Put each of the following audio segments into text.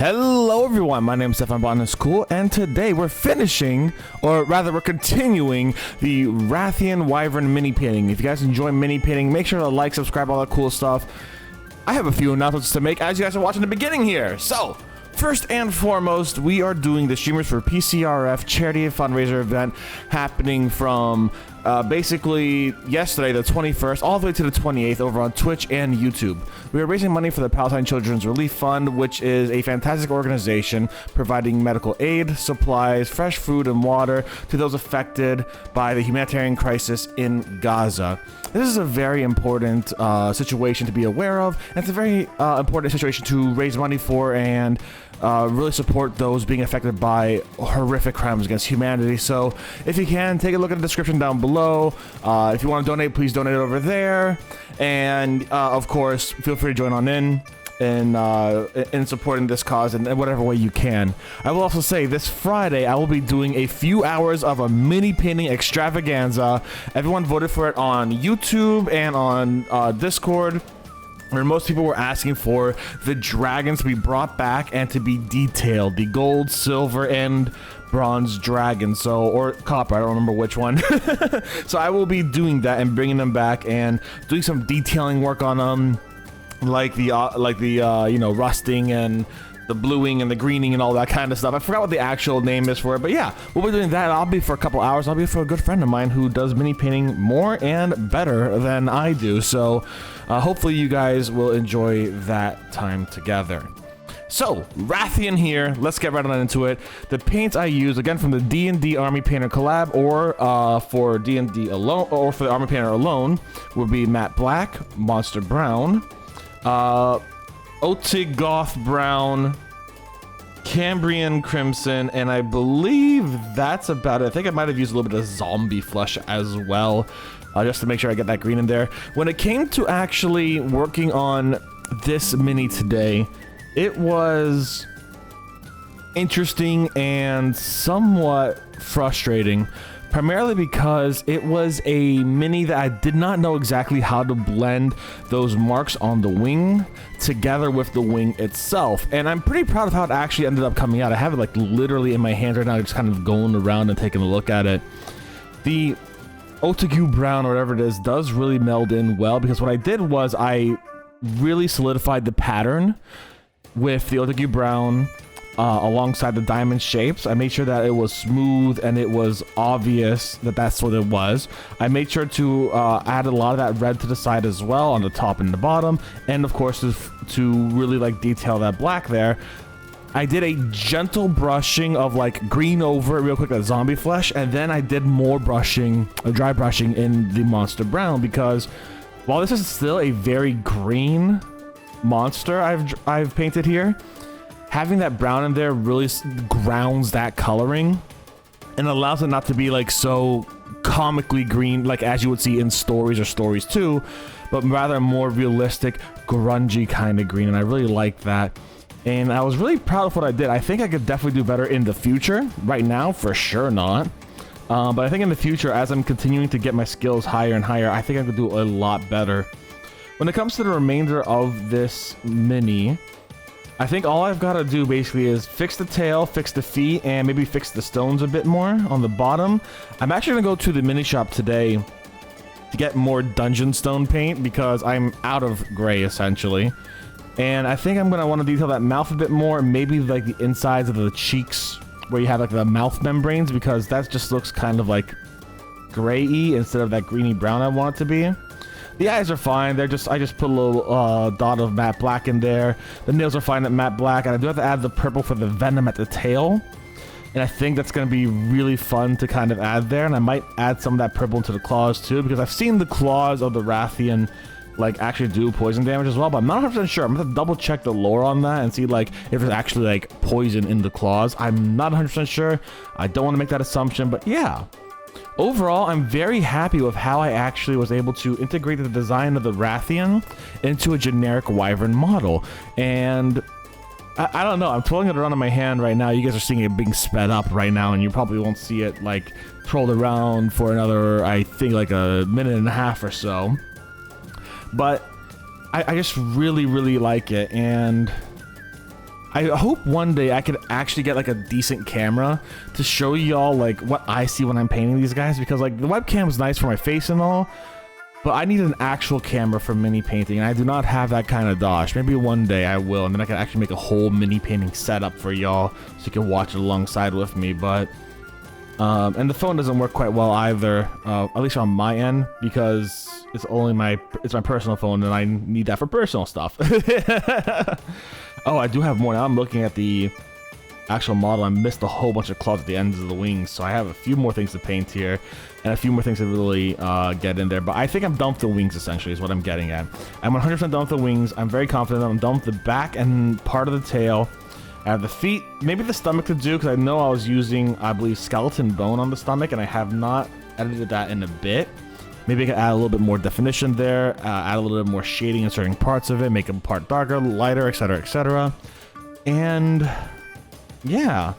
Hello everyone, my name is Botanist Cool, and today we're finishing, or rather we're continuing, the Rathian Wyvern mini painting. If you guys enjoy mini painting, make sure to like, subscribe, all that cool stuff. I have a few announcements to make as you guys are watching the beginning here. So, first and foremost, we are doing the Streamers for PCRF charity fundraiser event happening from basically yesterday, the 21st, all the way to the 28th over on Twitch and YouTube. We are raising money for the Palestine Children's Relief Fund, which is a fantastic organization providing medical aid, supplies, fresh food, and water to those affected by the humanitarian crisis in Gaza. This is a very important situation to be aware of, and it's a very important situation to raise money for and really support those being affected by horrific crimes against humanity. So if you can, take a look at the description down below. If you want to donate, please donate over there. And of course, feel free to join on in supporting this cause in whatever way you can. I will also say this Friday I will be doing a few hours of a mini painting extravaganza. Everyone voted for it on YouTube and on Discord, where most people were asking for the dragons to be brought back and to be detailed. The gold, silver, and bronze dragon, or copper, I don't remember which one. So I will be doing that and bringing them back and doing some detailing work on them, like the you know, rusting and the bluing and the greening and all that kind of stuff. I forgot what the actual name is for it, but yeah, we'll be doing that. I'll be for a couple hours. I'll be for a good friend of mine who does mini painting more and better than I do. So hopefully you guys will enjoy that time together. So, Rathian here, let's get right on into it. The paints I use, again, from the D&D Army Painter collab, or for D&D alone, or for the Army Painter alone, would be Matte Black, Monster Brown, Otigoth Brown, Cambrian Crimson, and I believe that's about it. I think I might have used a little bit of Zombie Flesh as well, just to make sure I get that green in there. When it came to actually working on this mini today, it was interesting and somewhat frustrating, primarily because it was a mini that I did not know exactly how to blend those marks on the wing together with the wing itself. And I'm pretty proud of how it actually ended up coming out. I have it like literally in my hands right now, just kind of going around and taking a look at it. The Otigu Brown, or whatever it is, does really meld in well, because what I did was I really solidified the pattern with the Otigu Brown alongside the diamond shapes. I made sure that it was smooth and it was obvious that that's what it was. I made sure to add a lot of that red to the side as well, on the top and the bottom, and of course to really like detail that black there. I did a gentle brushing of like green over it real quick, that zombie flesh, and then I did more brushing, dry brushing in the Monster Brown, because while this is still a very green monster I've painted here, having that brown in there really grounds that coloring and allows it not to be like so comically green like as you would see in Stories or Stories 2, but rather a more realistic, grungy kind of green, and I really like that. And I was really proud of what I did. I think I could definitely do better in the future. Right now, for sure not. But I think in the future, as I'm continuing to get my skills higher and higher, I think I could do a lot better. When it comes to the remainder of this mini, I think all I've got to do basically is fix the tail, fix the feet, and maybe fix the stones a bit more on the bottom. I'm actually going to go to the mini shop today to get more dungeon stone paint, because I'm out of gray, essentially. And I think I'm going to want to detail that mouth a bit more, maybe like the insides of the cheeks where you have like the mouth membranes, because that just looks kind of like gray-y instead of that greeny brown I want it to be. The eyes are fine. I just put a little dot of matte black in there. The nails are fine at matte black, and I do have to add the purple for the venom at the tail. And I think that's going to be really fun to kind of add there. And I might add some of that purple into the claws too, because I've seen the claws of the Rathian like actually do poison damage as well, but I'm not 100% sure. I'm gonna have to double check the lore on that and see like if there's actually like poison in the claws. I'm not 100% sure. I don't want to make that assumption, but yeah. Overall, I'm very happy with how I actually was able to integrate the design of the Rathian into a generic wyvern model. And I don't know, I'm twirling it around in my hand right now. You guys are seeing it being sped up right now, and you probably won't see it like twirled around for another, I think, like a minute and a half or so. But I just really, really like it, and I hope one day I could actually get like a decent camera to show y'all like what I see when I'm painting these guys, because like the webcam is nice for my face and all, but I need an actual camera for mini painting, and I do not have that kind of dosh. Maybe one day I will, and then I can actually make a whole mini painting setup for y'all so you can watch it alongside with me. But and the phone doesn't work quite well either, at least on my end, because it's my personal phone, and I need that for personal stuff. Oh, I do have more. Now I'm looking at the actual model. I missed a whole bunch of claws at the ends of the wings, so I have a few more things to paint here, and a few more things to really get in there. But I think I'm done with the wings, essentially, is what I'm getting at. I'm 100% done with the wings. I'm very confident I'm done with the back and part of the tail. I have the feet, maybe the stomach to do, because I know I was using, I believe, skeleton bone on the stomach, and I have not edited that in a bit. Maybe I can add a little bit more definition there, add a little bit more shading in certain parts of it, make a part darker, lighter, etc., etc. And yeah,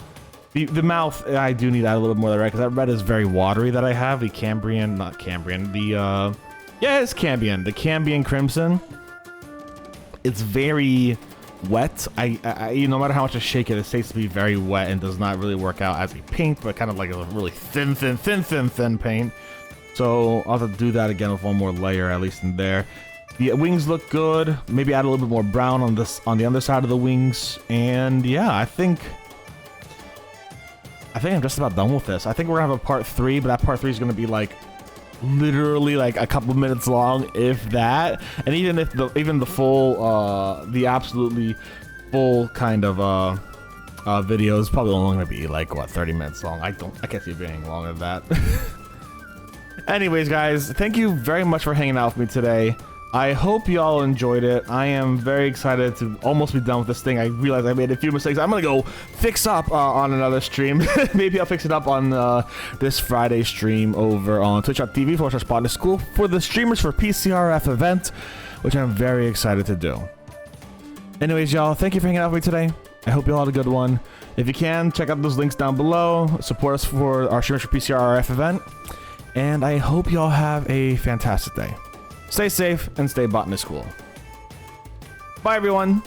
the mouth, I do need to add a little bit more of the red, because that red is very watery that I have. The Cambrian, not Cambrian, yeah, it's Cambion. The Cambion Crimson. It's very wet. No matter how much I shake it, it stays to be very wet and does not really work out as a paint, but kind of like a really thin paint. So I'll have to do that again with one more layer, at least in there. The wings look good. Maybe add a little bit more brown on the other side of the wings. And yeah, I think I'm just about done with this. I think we're gonna have a part 3, but that part 3 is gonna be like literally like a couple minutes long, if that. And even if the full, the absolutely full kind of video is probably only gonna be like what, 30 minutes long. I can't see it being longer than that. Anyways, guys, thank you very much for hanging out with me today. I hope y'all enjoyed it. I am very excited to almost be done with this thing. I realized I made a few mistakes. I'm gonna go fix up on another stream. Maybe I'll fix it up on this Friday stream over on twitch.tv/Botanist Cool for the streamers for PCRF event, which I'm very excited to do. Anyways, y'all, thank you for hanging out with me today. I hope you all had a good one. If you can, check out those links down below. Support us for our streamers for PCRF event. And I hope y'all have a fantastic day. Stay safe and stay Botanist Cool. Bye, everyone.